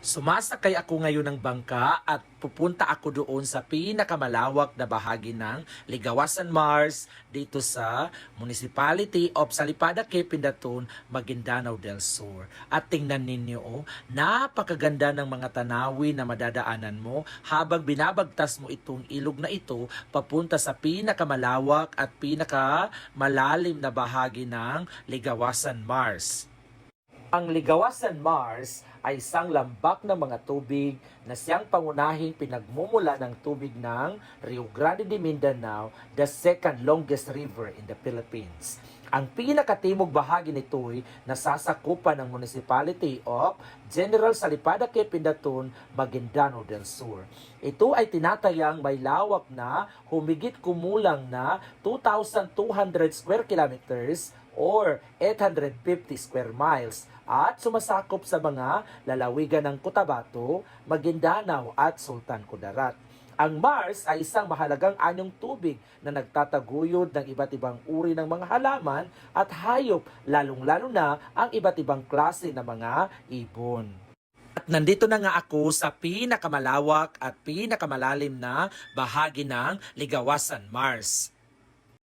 Sumasakay ako ngayon ng bangka at pupunta ako doon sa pinakamalawak na bahagi ng Ligawasan Mars dito sa Municipality of Salipada, Quezon, Maguindanao del Sur. At tingnan ninyo, napakaganda ng mga tanawin na madadaanan mo habang binabagtas mo itong ilog na ito papunta sa pinakamalawak at pinakamalalim na bahagi ng Ligawasan Mars. Ang Ligawasan Mars ay isang lambak ng mga tubig na siyang pangunahing pinagmumula ng tubig ng Rio Grande de Mindanao, the second longest river in the Philippines. Ang pinakatimog bahagi nito'y nasasakupan ng Municipality of General Salipada, Quezon, Maguindanao del Sur. Ito ay tinatayang may lawak na humigit kumulang na 2,200 square kilometers or 850 square miles at sumasakop sa mga lalawigan ng Cotabato, Maguindanao at Sultan Kudarat. Ang Mars ay isang mahalagang anyong tubig na nagtataguyod ng iba't ibang uri ng mga halaman at hayop, lalong-lalo na ang iba't ibang klase ng mga ibon. At nandito na nga ako sa pinakamalawak at pinakamalalim na bahagi ng Ligawasan Mars.